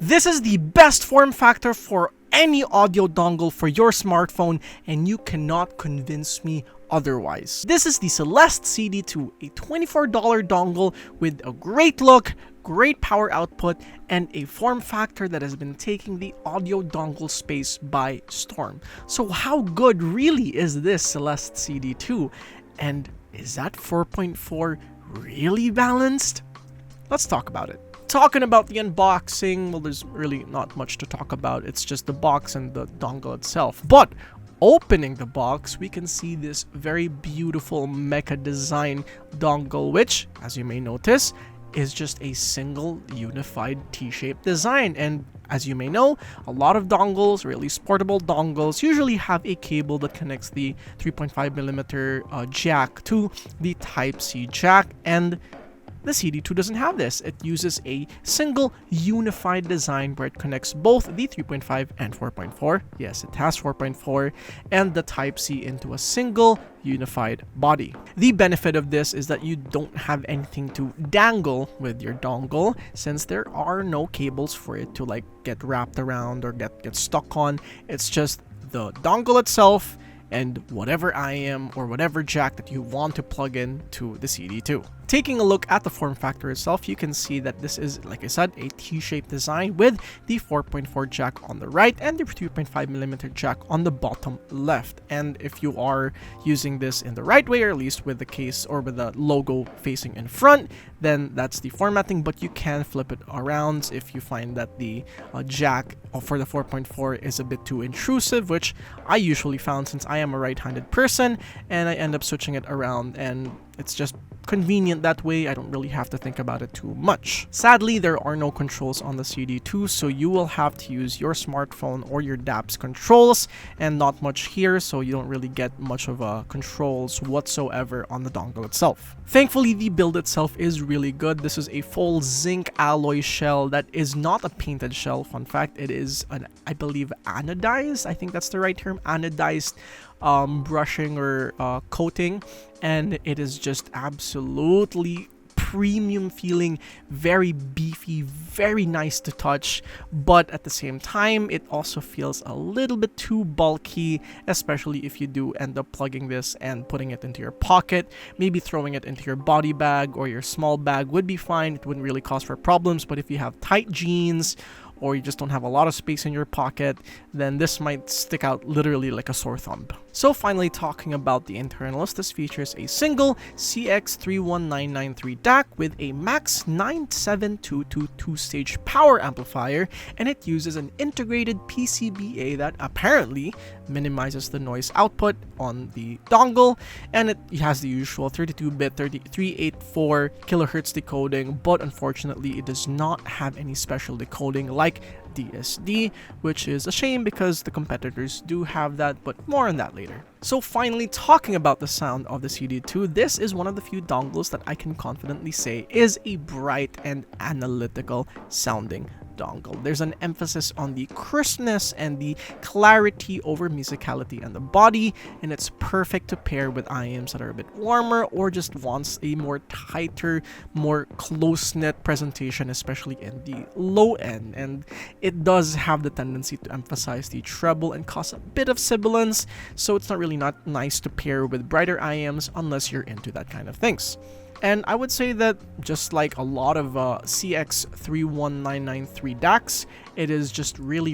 This is the best form factor for any audio dongle for your smartphone, and you cannot convince me otherwise. This is the Celest CD-2, a $24 dongle with a great look, great power output, and a form factor that has been taking the audio dongle space by storm. So how good really is this Celest CD-2? And is that 4.4 really balanced? Let's talk about it. Talking about the unboxing, well, there's really not much to talk about. It's just the box and the dongle itself. But opening the box, we can see this very beautiful mecha design dongle, which, as you may notice, is just a single unified T-shaped design. And as you may know, a lot of dongles, or at least portable dongles, usually have a cable that connects the 3.5mm jack to the Type-C jack, and the CD2 doesn't have this. It uses a single unified design where it connects both the 3.5 and 4.4. Yes, it has 4.4 and the Type-C into a single unified body. The benefit of this is that you don't have anything to dangle with your dongle, since there are no cables for it to like get wrapped around or get stuck on. It's just the dongle itself and whatever IM or whatever jack that you want to plug in to the CD2. Taking a look at the form factor itself, you can see that this is, like I said, a T-shaped design with the 4.4 jack on the right and the 3.5mm jack on the bottom left. And if you are using this in the right way, or at least with the case or with the logo facing in front, then that's the formatting, but you can flip it around if you find that the jack for the 4.4 is a bit too intrusive, which I usually found since I am a right-handed person, and I end up switching it around, and it's just convenient that way. I don't really have to think about it too much. Sadly, there are no controls on the CD2, so you will have to use your smartphone or your DAP's controls, and not much here, so you don't really get much of controls whatsoever on the dongle itself. Thankfully, the build itself is really good. This is a full zinc alloy shell that is not a painted shell. Fun fact, it is an, I believe, anodized, I think that's the right term, anodized brushing or coating, and it is just absolutely premium feeling, very beefy, very nice to touch, but at the same time it also feels a little bit too bulky, especially if you do end up plugging this and putting it into your pocket. Maybe throwing it into your body bag or your small bag would be fine. It wouldn't really cause for problems, but if you have tight jeans or you just don't have a lot of space in your pocket, then this might stick out literally like a sore thumb. So finally, talking about the internals, this features a single CX31993 DAC with a max 97222 two-stage power amplifier, and it uses an integrated PCBA that apparently minimizes the noise output on the dongle, and it has the usual 32-bit 384 kHz decoding, but unfortunately it does not have any special decoding like DSD, which is a shame because the competitors do have that, but more on that later. So finally, talking about the sound of the CD2, this is one of the few dongles that I can confidently say is a bright and analytical sounding dongle. There's an emphasis on the crispness and the clarity over musicality and the body, and it's perfect to pair with IMs that are a bit warmer or just wants a more tighter, more close-knit presentation, especially in the low end. And it does have the tendency to emphasize the treble and cause a bit of sibilance, so it's not really not nice to pair with brighter IMs unless you're into that kind of things. And I would say that just like a lot of CX31993 DACs, it is just really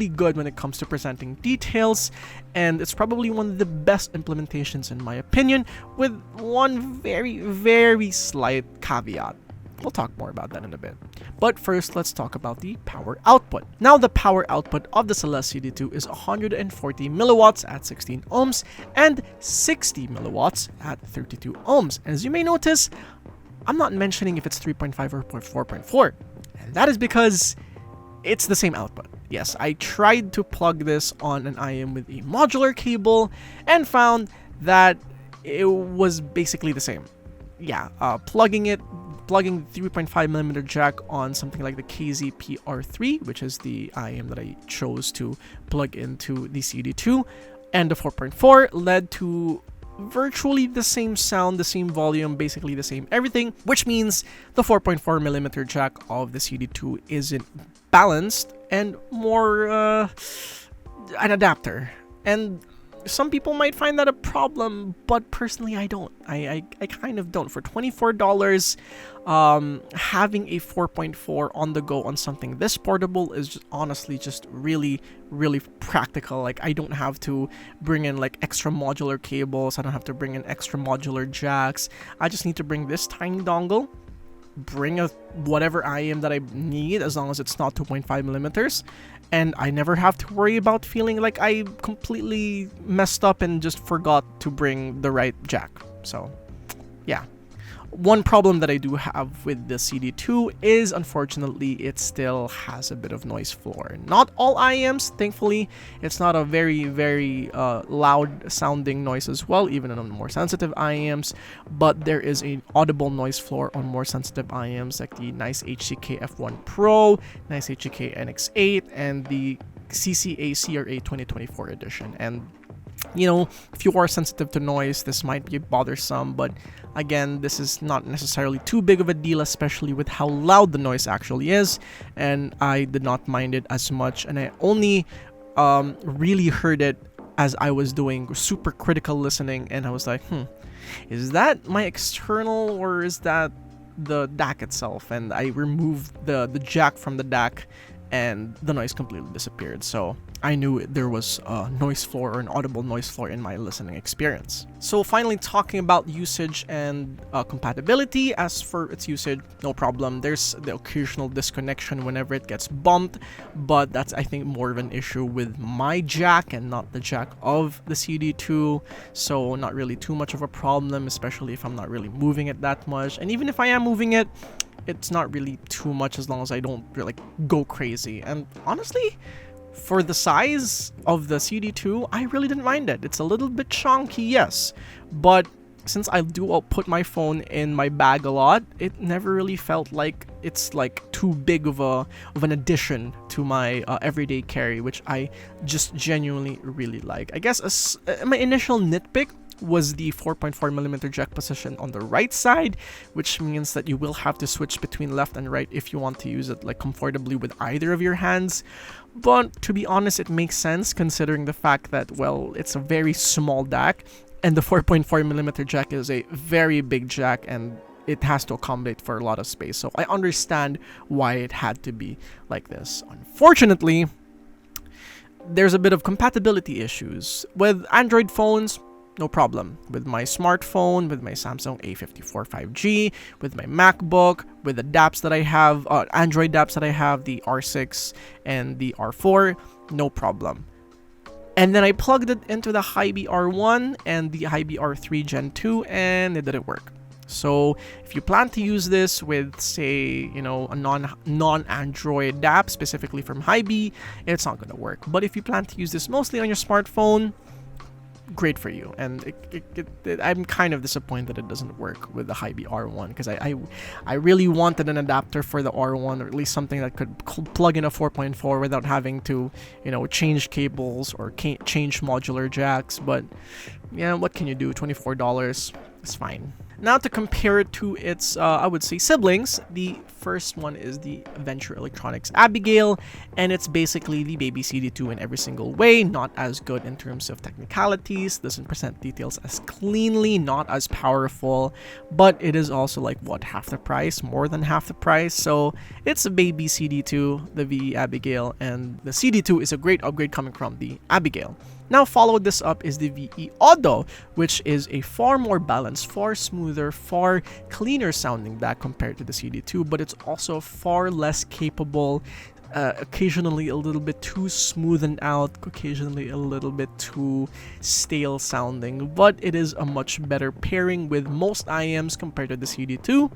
good when it comes to presenting details, and it's probably one of the best implementations in my opinion, with one very slight caveat. We'll talk more about that in a bit. But first, let's talk about the power output. Now, the power output of the Celest CD-2 is 140 milliwatts at 16 ohms and 60 milliwatts at 32 ohms. And as you may notice, I'm not mentioning if it's 3.5 or 4.4. And that is because it's the same output. Yes, I tried to plug this on an IM with a modular cable and found that it was basically the same. Yeah, plugging 3.5mm jack on something like the KZ-PR3, which is the IM that I chose to plug into the CD2, and the 4.4 led to virtually the same sound, the same volume, basically the same everything, which means the 4.4mm jack of the CD2 isn't balanced and more an adapter. And some people might find that a problem, but personally I don't. I kind of don't. For $24, having a 4.4 on the go on something this portable is just honestly just really practical. Like, I don't have to bring in like extra modular cables, I don't have to bring in extra modular jacks. I just need to bring this tiny dongle, bring a whatever IM that I need, as long as it's not 2.5mm, and I never have to worry about feeling like I completely messed up and just forgot to bring the right jack. So yeah. One problem that I do have with the CD2 is, unfortunately, it still has a bit of noise floor. Not all IMs, thankfully. It's not a very loud sounding noise as well, even on more sensitive IMs, but there is an audible noise floor on more sensitive IMs like the Nice HCK F1 Pro, Nice HCK NX8, and the CCA CRA 2024 edition. And you know, if you are sensitive to noise, this might be bothersome, but again, this is not necessarily too big of a deal, especially with how loud the noise actually is, and I did not mind it as much, and I only really heard it as I was doing super critical listening, and I was like, is that my external or is that the DAC itself? And I removed the jack from the DAC, and the noise completely disappeared. So I knew there was a noise floor or an audible noise floor in my listening experience. So finally, talking about usage and compatibility. As for its usage, no problem. There's the occasional disconnection whenever it gets bumped, but that's, I think, more of an issue with my jack and not the jack of the CD2. So not really too much of a problem, especially if I'm not really moving it that much. And even if I am moving it, it's not really too much as long as I don't really go crazy. And honestly, for the size of the CD2, I really didn't mind it. It's a little bit chunky, yes, but since I do put my phone in my bag a lot, it never really felt like it's like too big of an addition to my everyday carry, which I just genuinely really like. I guess my initial nitpick was the 4.4mm jack position on the right side, which means that you will have to switch between left and right if you want to use it like comfortably with either of your hands. But to be honest, it makes sense considering the fact that, well, it's a very small DAC and the 4.4mm jack is a very big jack and it has to accommodate for a lot of space. So I understand why it had to be like this. Unfortunately, there's a bit of compatibility issues with Android phones. No problem. With my smartphone, with my Samsung A54 5G, with my MacBook, with the DAPs that I have, Android DAPs that I have, the R6 and the R4, no problem. And then I plugged it into the Hifi R1 and the Hifi R3 Gen 2 and it didn't work. So if you plan to use this with, say, you know, a non-Android DAP, specifically from Hifi, it's not going to work. But if you plan to use this mostly on your smartphone, great for you. And I'm kind of disappointed that it doesn't work with the Hifi R1 because I really wanted an adapter for the R1, or at least something that could plug in a 4.4 without having to, you know, change cables or change modular jacks. But yeah, what can you do? $24, it's fine. Now to compare it to its, I would say, siblings, the first one is the Venture Electronics Abigail, and it's basically the baby CD2 in every single way. Not as good in terms of technicalities, doesn't present details as cleanly, not as powerful, but it is also like, what, half the price, more than half the price. So it's a baby CD2, the VE Abigail, and the CD2 is a great upgrade coming from the Abigail. Now followed this up is the VE Audio, which is a far more balanced, far smoother, far cleaner sounding DAC compared to the CD2, but it's also far less capable, occasionally a little bit too smoothened out, occasionally a little bit too stale sounding, but it is a much better pairing with most IMs compared to the CD2,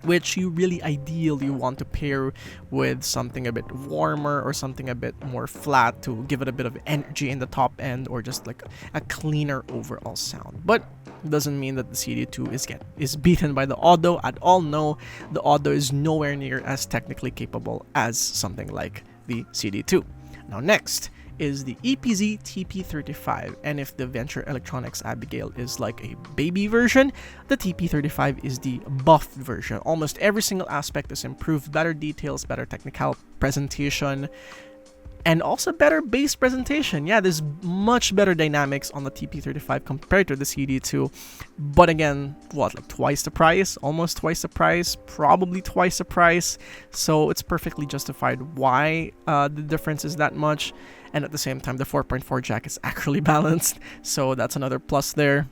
which you really ideally want to pair with something a bit warmer or something a bit more flat to give it a bit of energy in the top end, or just like a cleaner overall sound. But it doesn't mean that the CD2 is beaten by the Audio at all. No, the Audio is nowhere near as technically capable as something like the CD2. Now next is the EPZ TP35, and if the Venture Electronics Abigail is like a baby version, the TP35 is the buffed version. Almost every single aspect is improved, better details, better technical presentation, and also better bass presentation. Yeah, there's much better dynamics on the TP35 compared to the CD2, but again, what, like twice the price, almost twice the price, probably twice the price, so it's perfectly justified why the difference is that much. And at the same time, the 4.4 jack is actually balanced, so that's another plus there.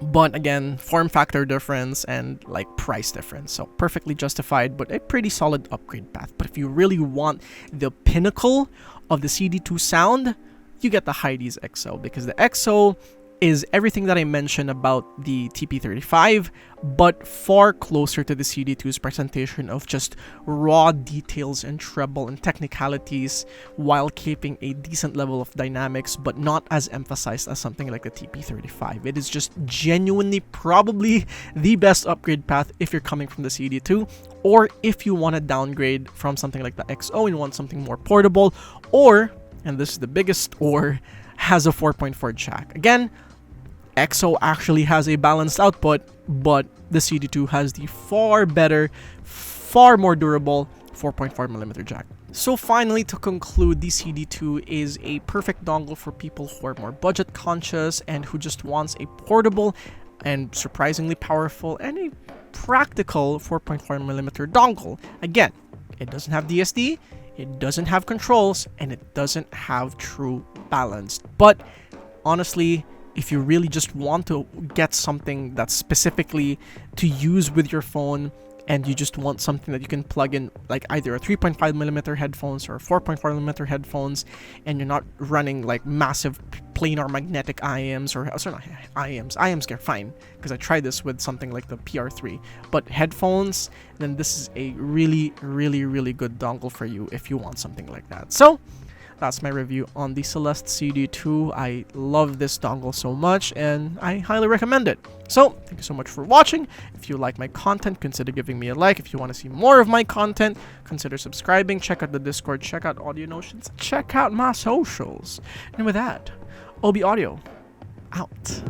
But again, form factor difference and like price difference, so perfectly justified, but a pretty solid upgrade path. But if you really want the pinnacle of the CD2 sound, you get the Heidi's XO, because the XO is everything that I mentioned about the TP35, but far closer to the CD2's presentation of just raw details and treble and technicalities, while keeping a decent level of dynamics, but not as emphasized as something like the TP35. It is just genuinely probably the best upgrade path if you're coming from the CD2, or if you want to downgrade from something like the XO and want something more portable, or, and this is the biggest or, has a 4.4 jack. Again, XO actually has a balanced output, but the CD2 has the far better, far more durable 4.4mm jack. So finally, to conclude, the CD2 is a perfect dongle for people who are more budget conscious and who just wants a portable and surprisingly powerful and a practical 4.4mm dongle. Again, it doesn't have DSD, it doesn't have controls, and it doesn't have true balance. But honestly, if you really just want to get something that's specifically to use with your phone, and you just want something that you can plug in like either a 3.5mm headphones or 4.4mm headphones, and you're not running like massive planar magnetic IMs, or sorry, not IMs get fine because I tried this with something like the PR3, but headphones, then this is a really good dongle for you if you want something like that. So that's my review on the Celest CD2. I love this dongle so much, and I highly recommend it. So, thank you so much for watching. If you like my content, consider giving me a like. If you want to see more of my content, consider subscribing. Check out the Discord, check out Audio Notions, check out my socials. And with that, Obie Audio, out.